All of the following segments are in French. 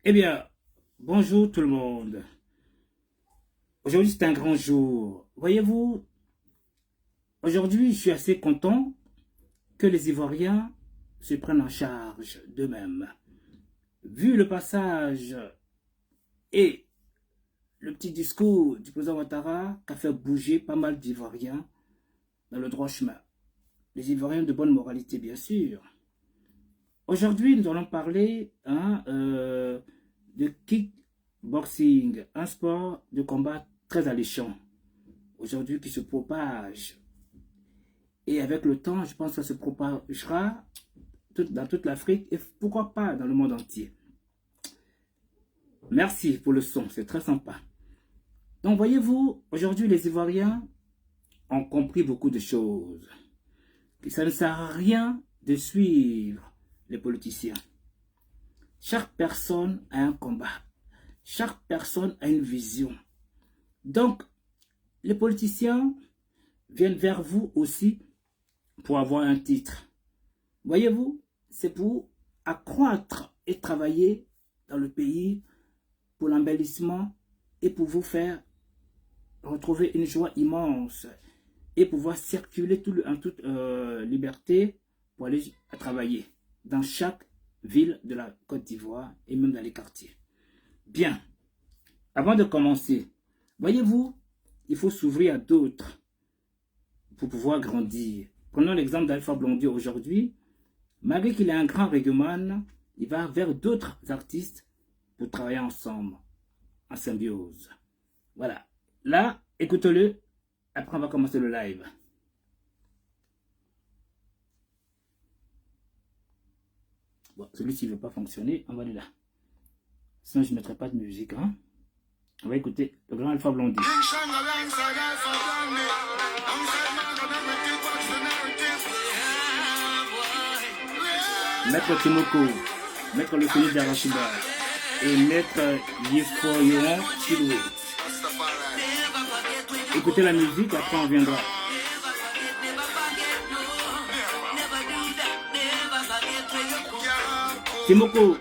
Eh bien, bonjour tout le monde. Aujourd'hui, c'est un grand jour. Voyez-vous, aujourd'hui, je suis assez content que les Ivoiriens se prennent en charge d'eux-mêmes. Vu le passage et le petit discours du président Ouattara qui a fait bouger pas mal d'Ivoiriens dans le droit chemin. Les Ivoiriens de bonne moralité, bien sûr. Aujourd'hui, nous allons parler de kickboxing, un sport de combat très alléchant, aujourd'hui qui se propage. Et avec le temps, je pense que ça se propagera dans toute l'Afrique et pourquoi pas dans le monde entier. Merci pour le son, c'est très sympa. Donc voyez-vous, aujourd'hui les Ivoiriens ont compris beaucoup de choses. Que ça ne sert à rien de suivre les politiciens. Chaque personne a un combat. Chaque personne a une vision. Donc, les politiciens viennent vers vous aussi pour avoir un titre. Voyez-vous, c'est pour accroître et travailler dans le pays pour l'embellissement et pour vous faire retrouver une joie immense et pouvoir circuler en toute liberté pour aller travailler dans chaque ville de la Côte d'Ivoire et même dans les quartiers. Bien, avant de commencer, voyez-vous, il faut s'ouvrir à d'autres pour pouvoir grandir. Prenons l'exemple d'Alpha Blondy aujourd'hui. Malgré qu'il est un grand réggaeman, il va vers d'autres artistes pour travailler ensemble, en symbiose. Voilà. Là, écoutez-le. Après, on va commencer le live. Bon, celui-ci ne veut pas fonctionner, on va aller là. Sinon, je ne mettrai pas de musique. Hein? On va écouter le grand Alpha Blondy. Maître Timoko, Maître Lekoni Darashiba et Maître Yefoyon Chiloué. Écoutez la musique, après on viendra. Timoko,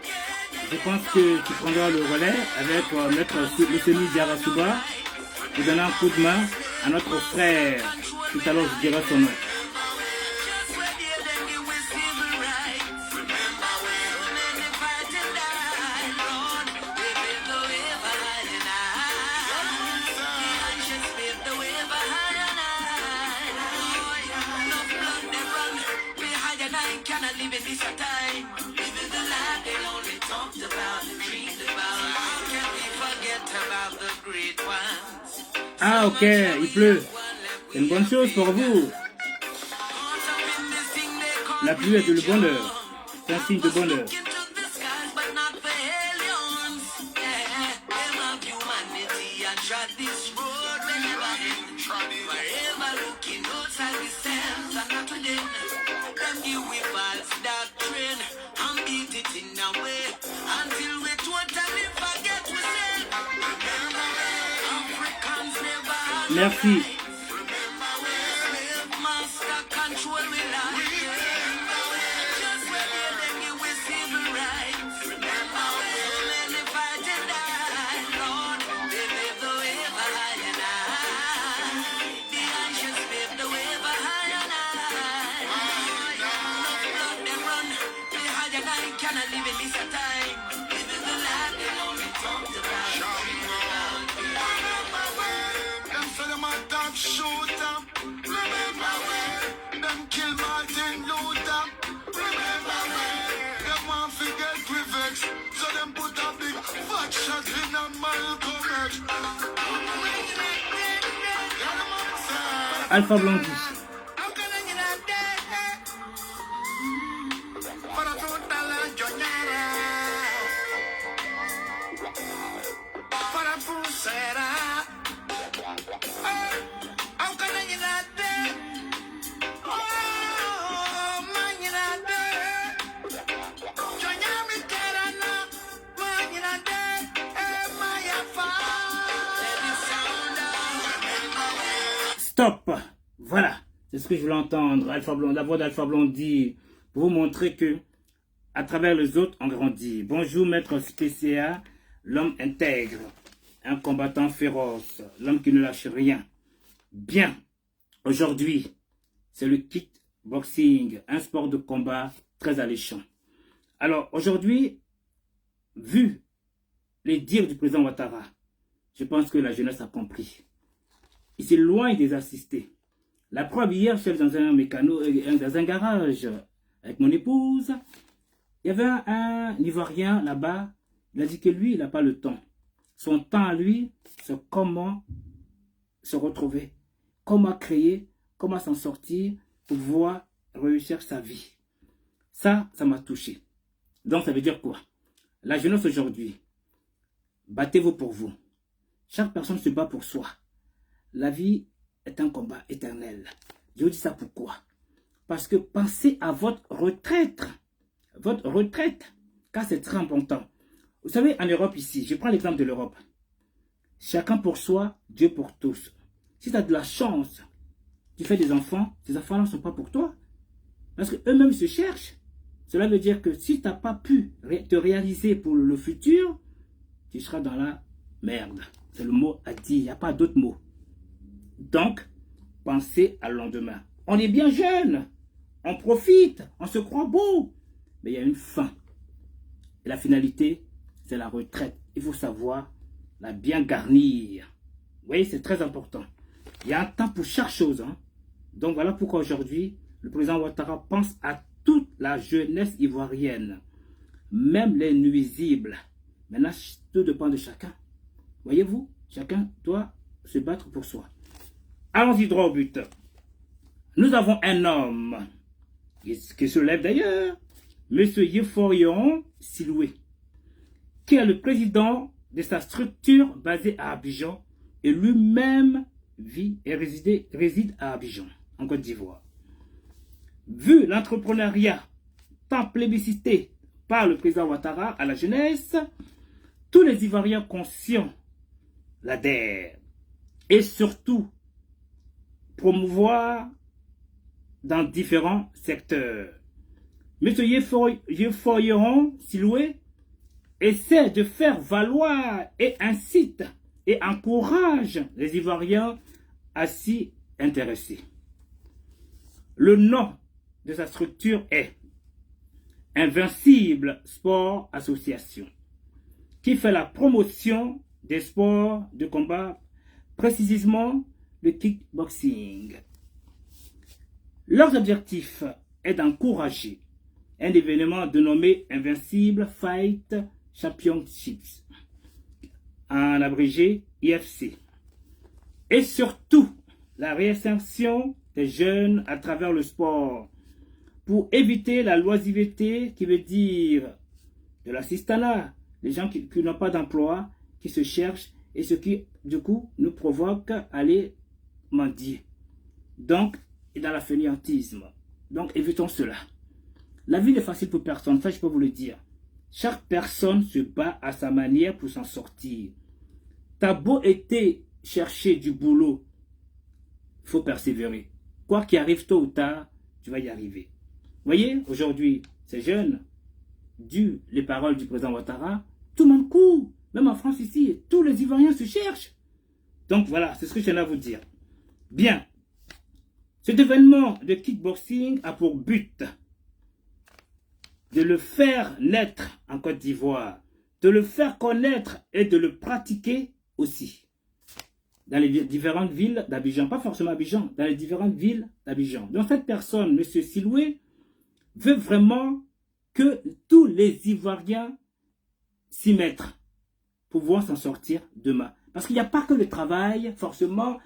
je pense que tu prendras le relais avec Maître Lekoni Darashiba pour donner un coup de main à notre frère. Tout à l'heure, je dirai son nom. Ah ok, il pleut. C'est une bonne chose pour vous. La pluie est le bonheur. C'est un signe de bonheur. Merci. Alpha Blondy. Stop. Voilà. C'est ce que je voulais entendre. Alpha Blondy, la voix d'Alpha Blondy pour vous montrer que À travers les autres, on grandit. Bonjour, maître PCA, l'homme intègre, un combattant féroce, l'homme qui ne lâche rien. Bien, aujourd'hui, c'est le kickboxing, un sport de combat très alléchant. Alors, aujourd'hui, vu les dires du président Ouattara, je pense que la jeunesse a compris. Il s'éloigne des assistés. La preuve, hier, je suis dans un mécano, dans un garage avec mon épouse. Il y avait un Ivoirien là-bas. Il a dit que lui, il n'a pas le temps. Son temps à lui, c'est comment se retrouver, comment créer, comment s'en sortir pour pouvoir réussir sa vie. Ça m'a touché. Donc, ça veut dire quoi? La jeunesse aujourd'hui, battez-vous pour vous. Chaque personne se bat pour soi. La vie est un combat éternel. Je vous dis ça pourquoi? Parce que pensez à votre retraite. Votre retraite, car c'est très important. Vous savez, en Europe ici, je prends l'exemple de l'Europe. Chacun pour soi, Dieu pour tous. Si tu as de la chance, tu fais des enfants, ces enfants-là ne sont pas pour toi. Parce qu'eux-mêmes se cherchent. Cela veut dire que si tu n'as pas pu te réaliser pour le futur, tu seras dans la merde. C'est le mot à dire, il n'y a pas d'autre mot. Donc, pensez à le lendemain. On est bien jeune, on profite, on se croit beau. Mais il y a une fin. Et la finalité, c'est la retraite. Il faut savoir la bien garnir. Vous voyez, c'est très important. Il y a un temps pour chaque chose. Hein. Donc voilà pourquoi aujourd'hui, le président Ouattara pense à toute la jeunesse ivoirienne. Même les nuisibles. Maintenant, tout dépend de chacun. Voyez-vous, chacun doit se battre pour soi. Allons-y droit au but. Nous avons un homme qui se lève d'ailleurs. Monsieur Yeforion Siloué, qui est le président de sa structure basée à Abidjan et lui-même vit et réside à Abidjan, en Côte d'Ivoire. Vu l'entrepreneuriat tant plébiscité par le président Ouattara à la jeunesse, tous les Ivoiriens conscients l'adhèrent et surtout promouvoir dans différents secteurs. M. Yeforion Siloué essaie de faire valoir et incite et encourage les Ivoiriens à s'y intéresser. Le nom de sa structure est Invincible Sport Association, qui fait la promotion des sports de combat, précisément le kickboxing. Leur objectif est d'encourager un événement dénommé Invincible Fight Championships, en abrégé IFC, et surtout la réinsertion des jeunes à travers le sport pour éviter la loisiveté, qui veut dire de l'assistanat, les gens qui n'ont pas d'emploi, qui se cherchent et ce qui du coup nous provoque à aller mendier. Donc, et dans la fainéantisme. Donc, évitons cela. La vie n'est facile pour personne, ça je peux vous le dire. Chaque personne se bat à sa manière pour s'en sortir. T'as beau été chercher du boulot, il faut persévérer. Quoi qu'il arrive tôt ou tard, tu vas y arriver. Vous voyez, aujourd'hui, ces jeunes, dû les paroles du président Ouattara, tout le monde court. Même en France ici, tous les Ivoiriens se cherchent. Donc voilà, c'est ce que je viens à vous dire. Bien. Cet événement de kickboxing a pour but de le faire naître en Côte d'Ivoire, de le faire connaître et de le pratiquer aussi. Dans les différentes villes d'Abidjan, pas forcément Abidjan, dans les différentes villes d'Abidjan. Donc cette personne, M. Siloué, veut vraiment que tous les Ivoiriens s'y mettent pour pouvoir s'en sortir demain. Parce qu'il n'y a pas que le travail, forcément,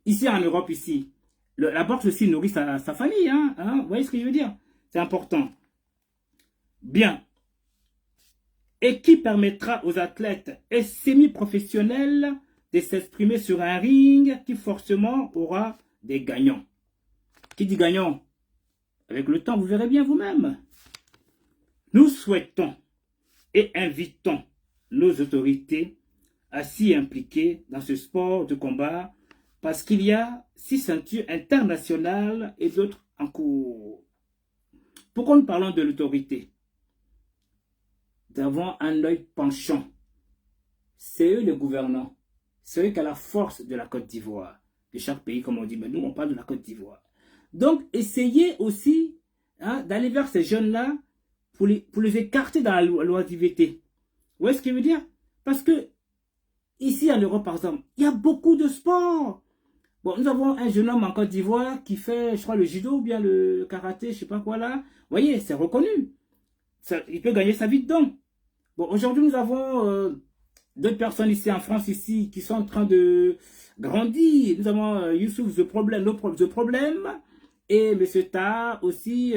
ici en Europe, ici. La boxe aussi nourrit sa famille, hein. Vous voyez ce que je veux dire? C'est important. Bien. Et qui permettra aux athlètes et semi-professionnels de s'exprimer sur un ring qui forcément aura des gagnants. Qui dit gagnant? Avec le temps, vous verrez bien vous-même. Nous souhaitons et invitons nos autorités à s'y impliquer dans ce sport de combat parce qu'il y a 6 ceintures internationales et d'autres en cours. Pourquoi nous parlons de l'autorité? avons un œil penchant. C'est eux les gouvernants. C'est eux qui ont la force de la Côte d'Ivoire. De chaque pays, comme on dit, mais nous, on parle de la Côte d'Ivoire. Donc, essayez aussi d'aller vers ces jeunes-là pour les écarter dans l'oisiveté. Vous voyez ce que je veux dire? Parce que, ici en Europe, par exemple, il y a beaucoup de sports. Bon, nous avons un jeune homme en Côte d'Ivoire qui fait, je crois, le judo ou bien le karaté, je sais pas quoi là. Vous voyez, c'est reconnu. Il peut gagner sa vie dedans. Bon, aujourd'hui, nous avons d'autres personnes ici en France, ici, qui sont en train de grandir. Nous avons Youssouf, The Problem, et M. Ta aussi,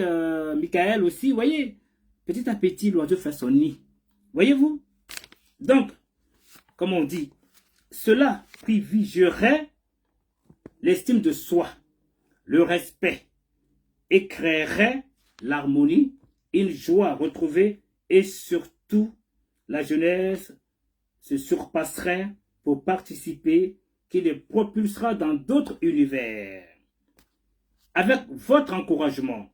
Michael aussi. Vous voyez, petit à petit, l'oiseau fait son nid. Voyez-vous? Donc, comme on dit, cela privilégierait l'estime de soi, le respect, et créerait l'harmonie, une joie retrouvée, et surtout, la jeunesse se surpasserait pour participer, qui les propulsera dans d'autres univers. Avec votre encouragement,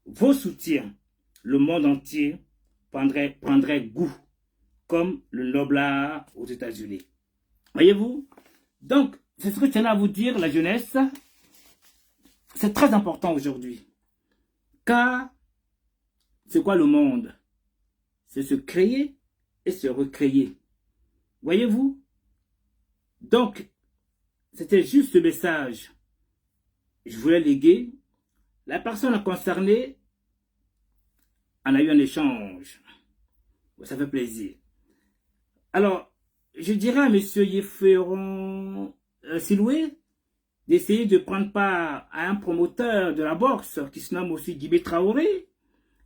vos soutiens, le monde entier prendrait goût, comme le noblard aux États-Unis. Voyez-vous? Donc, c'est ce que je tenais à vous dire, la jeunesse. C'est très important aujourd'hui. Car, c'est quoi le monde? C'est se créer et se recréer. Voyez-vous? Donc, c'était juste ce message. Je voulais léguer. La personne concernée en a eu un échange. Ça fait plaisir. Alors, je dirais à M. Yefferon Siloué d'essayer de prendre part à un promoteur de la boxe qui se nomme aussi Guibé Traoré.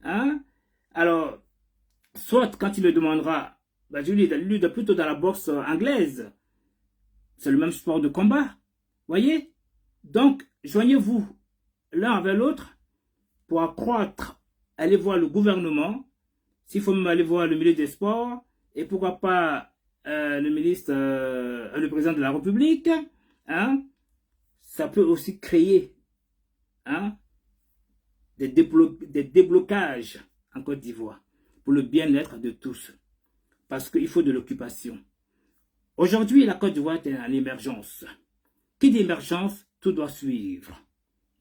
Alors, soit quand il le demandera, je lui dis plutôt dans la boxe anglaise. C'est le même sport de combat. Voyez? Donc, joignez-vous l'un avec l'autre pour accroître. Allez voir le gouvernement. S'il faut même aller voir le ministre des Sports. Et pourquoi pas le président de la République. Ça peut aussi créer des déblocages en Côte d'Ivoire pour le bien-être de tous. Parce qu'il faut de l'occupation. Aujourd'hui, la Côte d'Ivoire est en émergence. Qui dit émergence, tout doit suivre.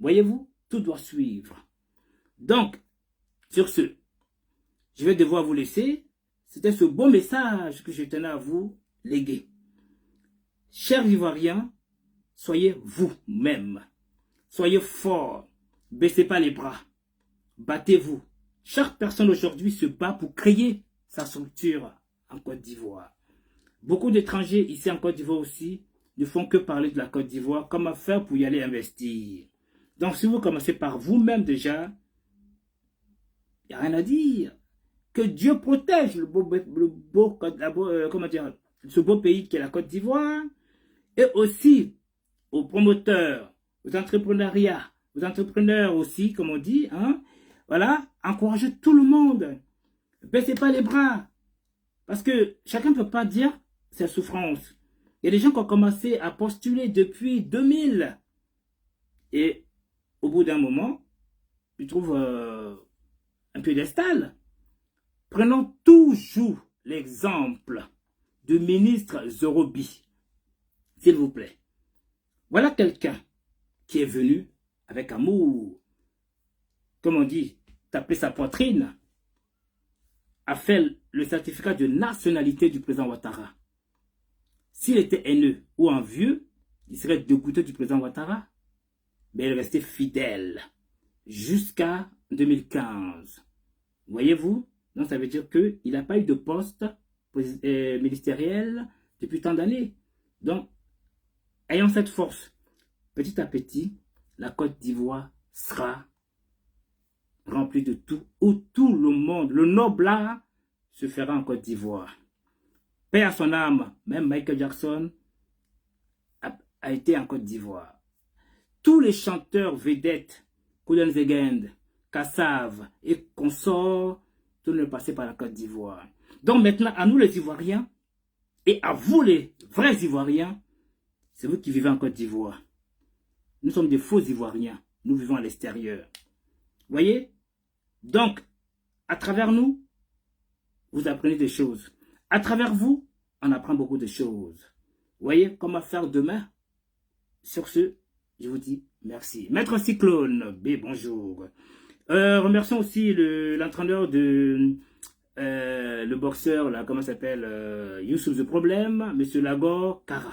Voyez-vous, tout doit suivre. Donc, sur ce, je vais devoir vous laisser. C'était ce beau message que je tenais à vous léguer. Chers Ivoiriens, soyez vous-même. Soyez forts. Baissez pas les bras. Battez-vous. Chaque personne aujourd'hui se bat pour créer sa structure en Côte d'Ivoire. Beaucoup d'étrangers ici en Côte d'Ivoire aussi ne font que parler de la Côte d'Ivoire, comment faire pour y aller investir. Donc si vous commencez par vous-même déjà, il n'y a rien à dire. Que Dieu protège ce beau pays qui est la Côte d'Ivoire, et aussi aux promoteurs, aux entrepreneurs aussi, comme on dit, voilà, encouragez tout le monde. Baissez pas les bras. Parce que chacun ne peut pas dire ses souffrances. Il y a des gens qui ont commencé à postuler depuis 2000. Et au bout d'un moment, ils trouvent un piédestal. Prenons toujours l'exemple du ministre Zorobi. S'il vous plaît. Voilà quelqu'un qui est venu avec amour, comme on dit, taper sa poitrine, a fait le certificat de nationalité du président Ouattara. S'il était haineux ou envieux, il serait dégoûté du président Ouattara. Mais il est resté fidèle jusqu'à 2015. Voyez-vous? Donc ça veut dire qu'il n'a pas eu de poste ministériel depuis tant d'années. Donc, ayons cette force. Petit à petit, la Côte d'Ivoire sera remplie de tout, où tout le monde, le noblard, se fera en Côte d'Ivoire. Paix à son âme, même Michael Jackson a été en Côte d'Ivoire. Tous les chanteurs vedettes, Kouden Zegend, Kassav et consorts, tout ne passaient par la Côte d'Ivoire. Donc maintenant, à nous les Ivoiriens, et à vous les vrais Ivoiriens, c'est vous qui vivez en Côte d'Ivoire. Nous sommes des faux Ivoiriens, nous vivons à l'extérieur. Voyez? Donc, à travers nous, vous apprenez des choses. À travers vous, on apprend beaucoup de choses. Vous voyez comment faire demain? Sur ce, je vous dis merci. Maître Cyclone, B, bonjour. Remercions aussi l'entraîneur de le boxeur, là, comment s'appelle, Youssouf The Problem, Monsieur Lagor, Kara.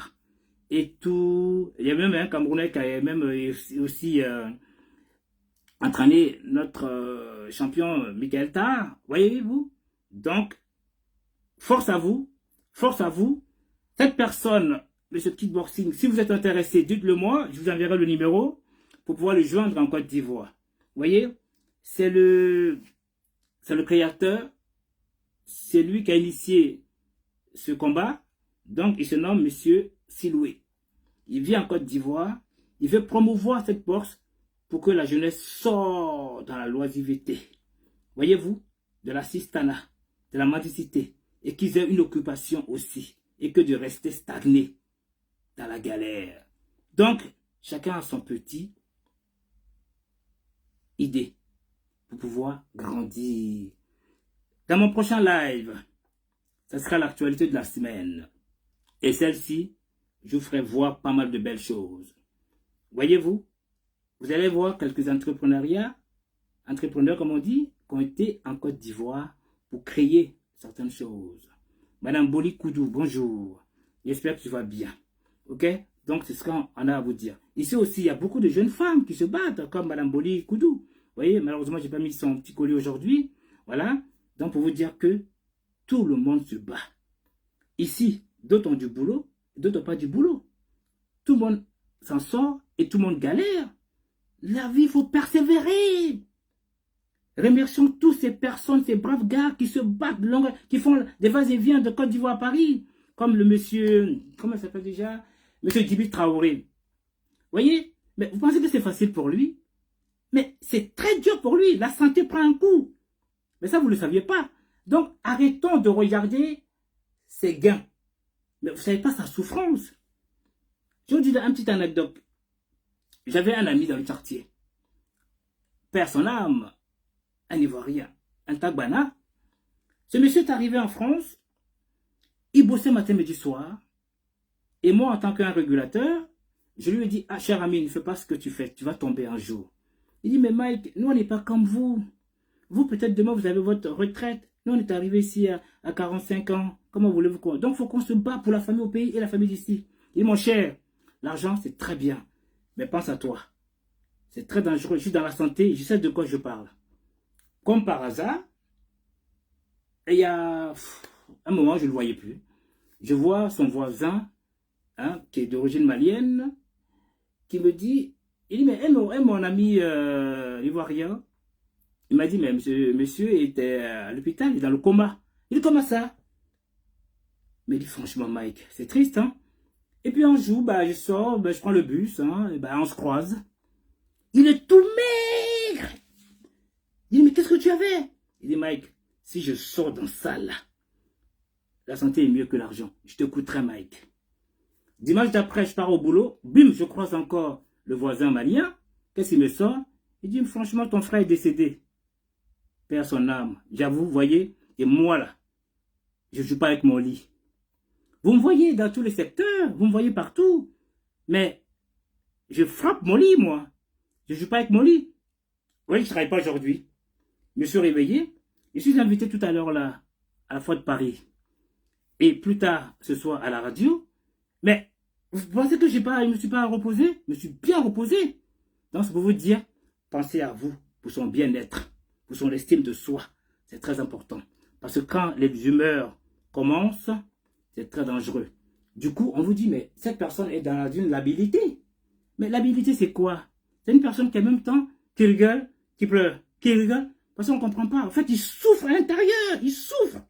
Et tout, il y a même un Camerounais qui a même aussi entraîné notre champion Michael Tar, voyez-vous? Donc, force à vous, force à vous. Cette personne, Monsieur Kickboxing, si vous êtes intéressé, dites-le moi, je vous enverrai le numéro pour pouvoir le joindre en Côte d'Ivoire. Vous voyez, c'est le créateur, c'est lui qui a initié ce combat, donc il se nomme Monsieur Siloué. Il vit en Côte d'Ivoire, il veut promouvoir cette bourse pour que la jeunesse sorte dans la loisiveté. Voyez-vous, de la sistana, de la mendicité, et qu'ils aient une occupation aussi, et que de rester stagné dans la galère. Donc, chacun a son petit idée pour pouvoir grandir. Dans mon prochain live, ce sera l'actualité de la semaine. Et celle-ci, je vous ferai voir pas mal de belles choses. Voyez-vous, vous allez voir quelques entrepreneurs, comme on dit, qui ont été en Côte d'Ivoire pour créer certaines choses. Madame Boli Koudou, bonjour. J'espère que tu vas bien. Ok? Donc, c'est ce qu'on a à vous dire. Ici aussi, il y a beaucoup de jeunes femmes qui se battent, comme Madame Boli Koudou. Vous voyez, malheureusement, je n'ai pas mis son petit collier aujourd'hui. Voilà. Donc, pour vous dire que tout le monde se bat. Ici, d'autres ont du boulot, d'autres n'ont pas du boulot. Tout le monde s'en sort et tout le monde galère. La vie, il faut persévérer. Remercions tous ces personnes, ces braves gars qui se battent, qui font des vas-et-vient de Côte d'Ivoire à Paris. Comme le monsieur, comment il s'appelle déjà? Monsieur Djibi Traoré. Voyez? Mais vous pensez que c'est facile pour lui? Mais c'est très dur pour lui. La santé prend un coup. Mais ça, vous ne le saviez pas. Donc, arrêtons de regarder ses gains. Mais vous ne savez pas sa souffrance. Je vous dis une petite anecdote. J'avais un ami dans le quartier. Père son âme, un Ivoirien, un Tagbana. Ce monsieur est arrivé en France. Il bossait matin, midi, soir. Et moi, en tant qu'un régulateur, je lui ai dit, ah, cher ami, ne fais pas ce que tu fais. Tu vas tomber un jour. Il dit, mais Mike, nous, on n'est pas comme vous. Vous, peut-être demain, vous avez votre retraite. Nous, on est arrivé ici à 45 ans. Comment voulez-vous quoi? Donc, il faut qu'on se bat pour la famille au pays et la famille d'ici. Il dit, mon cher, l'argent, c'est très bien. Mais pense à toi. C'est très dangereux. Je suis dans la santé. Je sais de quoi je parle. Comme par hasard, il y a un moment, je ne le voyais plus. Je vois son voisin, hein, qui est d'origine malienne, qui me dit, il dit, mais mon ami ivoirien, il m'a dit, mais monsieur était à l'hôpital, il est dans le coma. Il dit, comment ça? Mais il dit, franchement, Mike, c'est triste, hein? Et puis un jour, bah, je sors, bah, je prends le bus, hein, et bah, on se croise. Il est tout maigre. Il dit, mais qu'est-ce que tu avais? Il dit, Mike, si je sors dans ça, là, la santé est mieux que l'argent. Je te coûterai, Mike. Dimanche d'après, je pars au boulot. Bim, je croise encore le voisin malien. Qu'est-ce qu'il me sort? Il dit, franchement, ton frère est décédé. Père son âme. J'avoue, vous voyez, et moi, là, je ne joue pas avec mon lit. Vous me voyez dans tous les secteurs, vous me voyez partout. Mais je frappe mon lit, moi. Je ne joue pas avec mon lit. Oui, je ne travaille pas aujourd'hui. Je me suis réveillé. Je suis invité tout à l'heure là, à la Foire de Paris. Et plus tard, ce soir, à la radio. Mais vous pensez que je ne me suis pas reposé? Je me suis bien reposé. Donc, c'est pour vous dire, pensez à vous, pour son bien-être, pour son estime de soi. C'est très important. Parce que quand les humeurs commencent, c'est très dangereux. Du coup, on vous dit, mais cette personne est dans une labilité. Mais l'habilité, c'est quoi? C'est une personne qui en même temps, qui rigole, qui pleure, qui rigole, parce qu'on ne comprend pas. En fait, il souffre à l'intérieur, il souffre.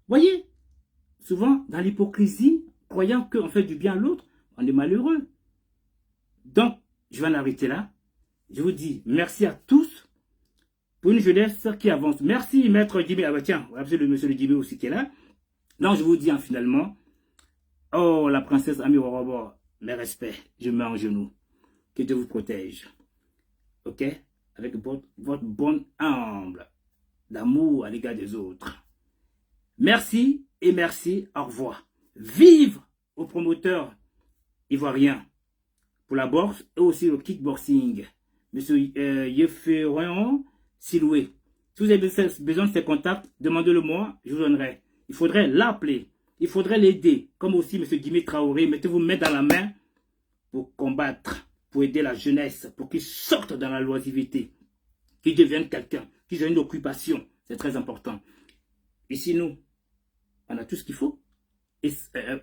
Voyez, souvent, dans l'hypocrisie, croyant qu'on fait du bien à l'autre, on est malheureux. Donc, je vais en arrêter là. Je vous dis merci à tous pour une jeunesse qui avance. Merci, maître Djibé. Ah bah tiens, c'est le monsieur Djibé aussi qui est là. Donc, je vous dis finalement, oh, la princesse Ami Waraba, mes respects, je mets en genoux. Que Dieu vous protège. Ok? Avec votre bonne humble d'amour à l'égard des autres. Merci et merci, au revoir. Vive aux promoteurs ivoiriens pour la bourse et aussi le kickboxing. Monsieur Yefferon Siloué. Si vous avez besoin de ces contacts, demandez-le-moi, je vous donnerai. Il faudrait l'appeler, il faudrait l'aider. Comme aussi monsieur Guimé Traoré, mettez-vous main dans la main pour combattre, pour aider la jeunesse, pour qu'ils sortent dans la loisiveté, qu'ils deviennent quelqu'un, qu'ils aient une occupation. C'est très important. Ici, nous, on a tout ce qu'il faut. Et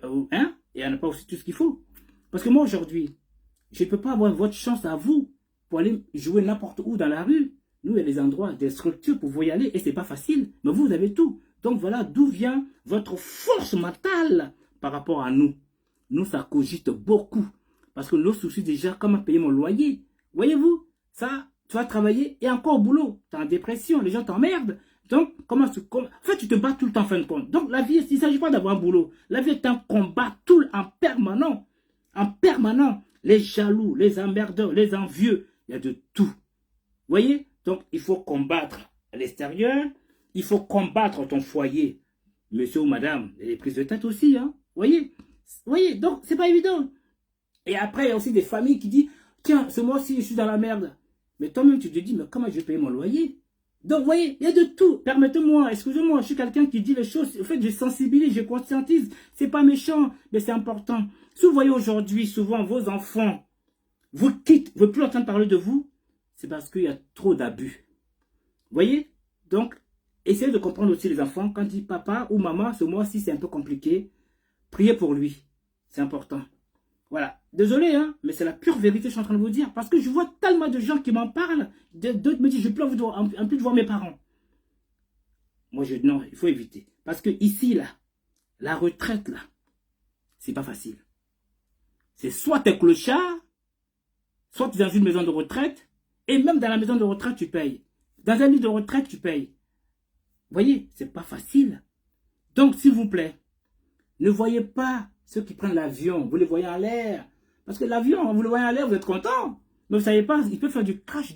on n'a pas aussi tout ce qu'il faut. Parce que moi, aujourd'hui, je ne peux pas avoir votre chance à vous pour aller jouer n'importe où dans la rue. Nous, il y a des endroits, des structures pour vous y aller et ce n'est pas facile. Mais vous avez tout. Donc voilà d'où vient votre force mentale par rapport à nous. Nous, ça cogite beaucoup. Parce que nos soucis déjà, comment payer mon loyer? Voyez-vous, ça, tu vas travailler et encore au boulot. Tu es en dépression, les gens t'emmerdent. Donc, en fait, tu te bats tout le temps en fin de compte. Donc, la vie, il ne s'agit pas d'avoir un boulot. La vie est un combat en permanent. En permanent. Les jaloux, les emmerdeurs, les envieux, il y a de tout. Vous voyez? Donc, il faut combattre à l'extérieur. Il faut combattre ton foyer. Monsieur ou madame, et les prises de tête aussi, hein. Vous voyez? Donc, c'est pas évident. Et après, il y a aussi des familles qui disent, tiens, ce mois-ci, je suis dans la merde. Mais toi-même, tu te dis, mais comment je vais payer mon loyer? Donc, vous voyez, il y a de tout. Permettez-moi, excusez-moi, je suis quelqu'un qui dit les choses. En fait, je sensibilise, je conscientise. C'est pas méchant, mais c'est important. Si vous voyez aujourd'hui, souvent, vos enfants vous quittent, ne veulent plus entendre parler de vous, c'est parce qu'il y a trop d'abus. Vous voyez? Donc, essayez de comprendre aussi les enfants. Quand ils disent papa ou maman, ce mois-ci, c'est un peu compliqué. Priez pour lui. C'est important. Voilà. Désolé, hein, mais c'est la pure vérité que je suis en train de vous dire. Parce que je vois tellement de gens qui m'en parlent. D'autres me disent, je ne peux en plus de voir mes parents. Moi, non, il faut éviter. Parce que ici, là, la retraite, là, c'est pas facile. C'est soit t'es clochard, soit tu es dans une maison de retraite, et même dans la maison de retraite, tu payes. Dans un lit de retraite, tu payes. Vous voyez, c'est pas facile. Donc, s'il vous plaît, ne voyez pas ceux qui prennent l'avion, vous les voyez en l'air. Parce que l'avion, vous le voyez en l'air, vous êtes content. Mais vous ne savez pas, il peut faire du crash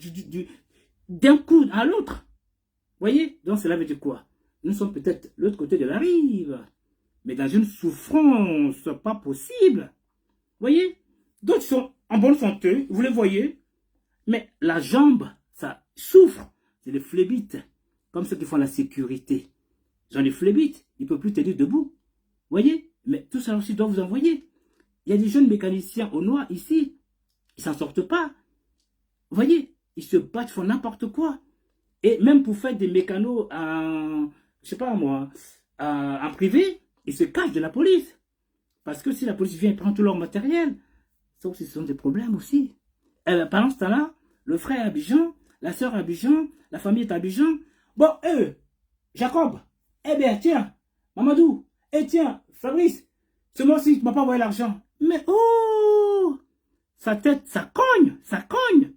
d'un coup à l'autre. Vous voyez? Donc cela veut dire quoi? Nous sommes peut-être l'autre côté de la rive. Mais dans une souffrance pas possible. Vous voyez? D'autres sont en bonne santé, vous les voyez. Mais la jambe, ça souffre. C'est les phlébites. Comme ceux qui font la sécurité. Ils ont des phlébites. Ils ne peuvent plus tenir debout. Vous voyez? Mais tout ça aussi doit vous envoyer. Il y a des jeunes mécaniciens au noir ici. Ils ne s'en sortent pas. Vous voyez? Ils se battent, font n'importe quoi. Et même pour faire des mécanos en, je sais pas moi, en privé, ils se cachent de la police. Parce que si la police vient et prend tout leur matériel, ça aussi, ce sont des problèmes aussi. Pendant ce temps-là, le frère est à Abidjan, la soeur est à Abidjan, la famille est à Abidjan. Bon, Jacob, eh bien, tiens, Mamadou, tiens, Fabrice, ce mois-ci, tu ne m'as pas envoyé l'argent. Mais oh, sa tête, ça cogne, ça cogne.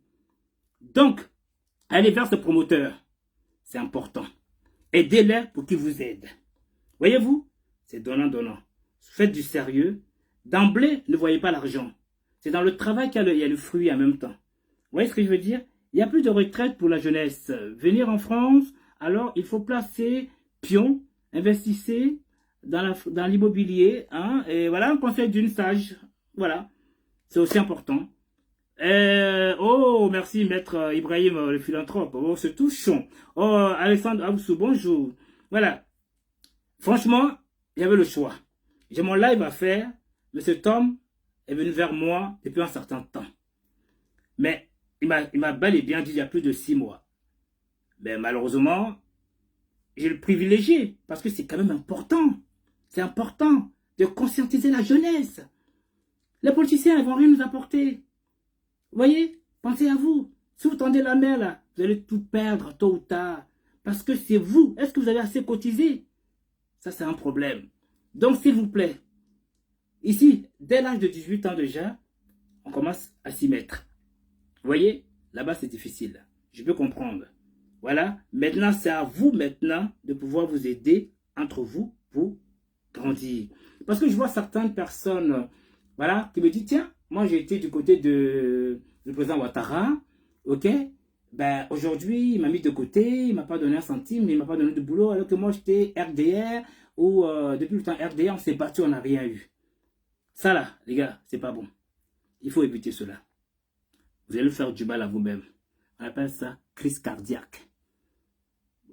Donc, allez vers ce promoteur. C'est important. Aidez-les pour qu'ils vous aident. Voyez-vous, c'est donnant-donnant. Faites du sérieux. D'emblée, ne voyez pas l'argent. C'est dans le travail qu'il y a le fruit en même temps. Vous voyez ce que je veux dire? Il n'y a plus de retraite pour la jeunesse. Venir en France, alors il faut placer pion, investissez dans l'immobilier. Hein, et voilà un conseil d'une sage. Voilà. C'est aussi important. Oh, merci, maître Ibrahim, le philanthrope. Oh, c'est touchant. Oh, Alexandre Absou, bonjour. Voilà. Franchement, il y avait le choix. J'ai mon live à faire, mais cet homme est venu vers moi depuis un certain temps. Mais il m'a bel et bien dit il y a plus de 6 mois. Mais malheureusement, j'ai le privilégié, parce que c'est quand même important. C'est important de conscientiser la jeunesse. Les politiciens, ils vont rien nous apporter. Vous voyez, pensez à vous. Si vous tendez la main là, vous allez tout perdre tôt ou tard. Parce que c'est vous. Est-ce que vous avez assez cotisé? Ça, c'est un problème. Donc, s'il vous plaît, ici, dès l'âge de 18 ans déjà, on commence à s'y mettre. Vous voyez, là-bas, c'est difficile. Je peux comprendre. Voilà. Maintenant, c'est à vous maintenant de pouvoir vous aider entre vous pour grandir. Parce que je vois certaines personnes, voilà, qui me disent, tiens, moi, j'ai été du côté du président Ouattara, ok? Ben, aujourd'hui, il m'a mis de côté, il ne m'a pas donné un centime, il ne m'a pas donné de boulot, alors que moi, j'étais RDR, ou depuis le temps RDA, on s'est battu, on n'a rien eu. Ça là, les gars, c'est pas bon. Il faut éviter cela. Vous allez faire du mal à vous-même. On appelle ça crise cardiaque.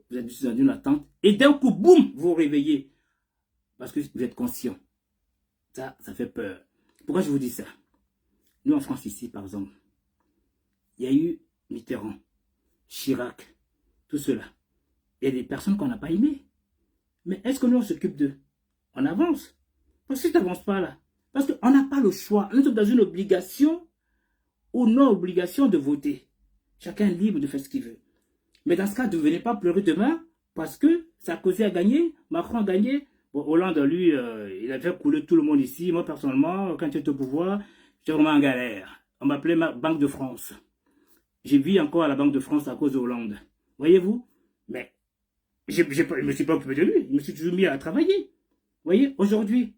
Vous êtes dans une attente et d'un coup, boum, vous vous réveillez. Parce que vous êtes conscient. Ça fait peur. Pourquoi je vous dis ça? Nous, en France, ici, par exemple, il y a eu Mitterrand, Chirac, tout cela. Il y a des personnes qu'on n'a pas aimées. Mais est-ce que nous, on s'occupe d'eux? On avance. Parce que tu n'avances pas là. Parce qu'on n'a pas le choix. Nous sommes dans une obligation ou non-obligation de voter. Chacun est libre de faire ce qu'il veut. Mais dans ce cas, ne venez pas pleurer demain parce que Sarkozy a gagné, Macron a gagné. Bon, Hollande, lui, il a fait couler tout le monde ici. Moi, personnellement, quand j'étais au pouvoir, j'étais vraiment en galère. On m'appelait Banque de France. J'ai vu encore à la Banque de France à cause de Hollande. Voyez-vous? Mais je ne me suis pas occupé de lui. Je me suis toujours mis à travailler. Voyez, aujourd'hui,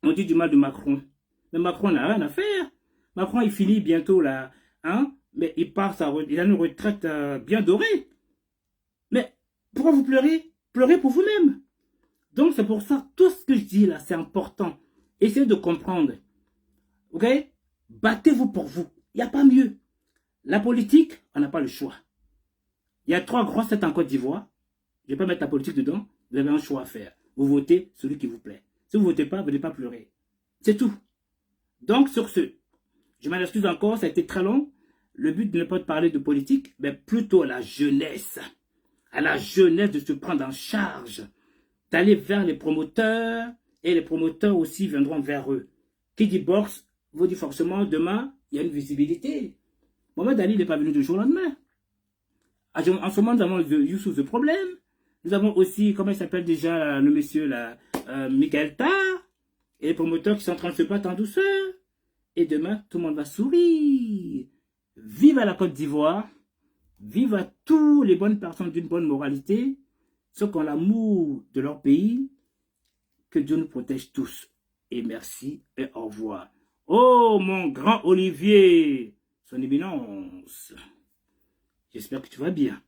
on dit du mal de Macron. Mais Macron n'a rien à faire. Macron, il finit bientôt là. Hein? Mais il part, il a une retraite bien dorée. Mais pourquoi vous pleurez? Pleurez pour vous-même. Donc c'est pour ça, tout ce que je dis là, c'est important. Essayez de comprendre. Ok? Battez-vous pour vous. Il n'y a pas mieux. La politique, on n'a pas le choix. Il y a 3 grosses têtes en Côte d'Ivoire. Je ne vais pas mettre la politique dedans. Vous avez un choix à faire. Vous votez celui qui vous plaît. Si vous ne votez pas, vous n'allez pas pleurer. C'est tout. Donc sur ce, je m'en excuse encore, ça a été très long. Le but ne pas de parler de politique, mais plutôt à la jeunesse. À la jeunesse de se prendre en charge. D'aller vers les promoteurs. Et les promoteurs aussi viendront vers eux. Qui dit boxe, vous dit forcément demain, il y a une visibilité. Mohamed Ali n'est pas venu du jour au lendemain. En ce moment, nous avons Youssouf de problème. Nous avons aussi, comment il s'appelle déjà, le monsieur là, Michael Tarr. Et les promoteurs qui sont en train de se battre en douceur. Et demain, tout le monde va sourire. Vive à la Côte d'Ivoire. Vive à toutes les bonnes personnes d'une bonne moralité. Ceux qui ont l'amour de leur pays. Que Dieu nous protège tous. Et merci et au revoir. Oh, mon grand Olivier, son éminence. J'espère que tu vas bien.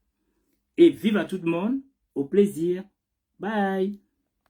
Et vive à tout le monde. Au plaisir. Bye.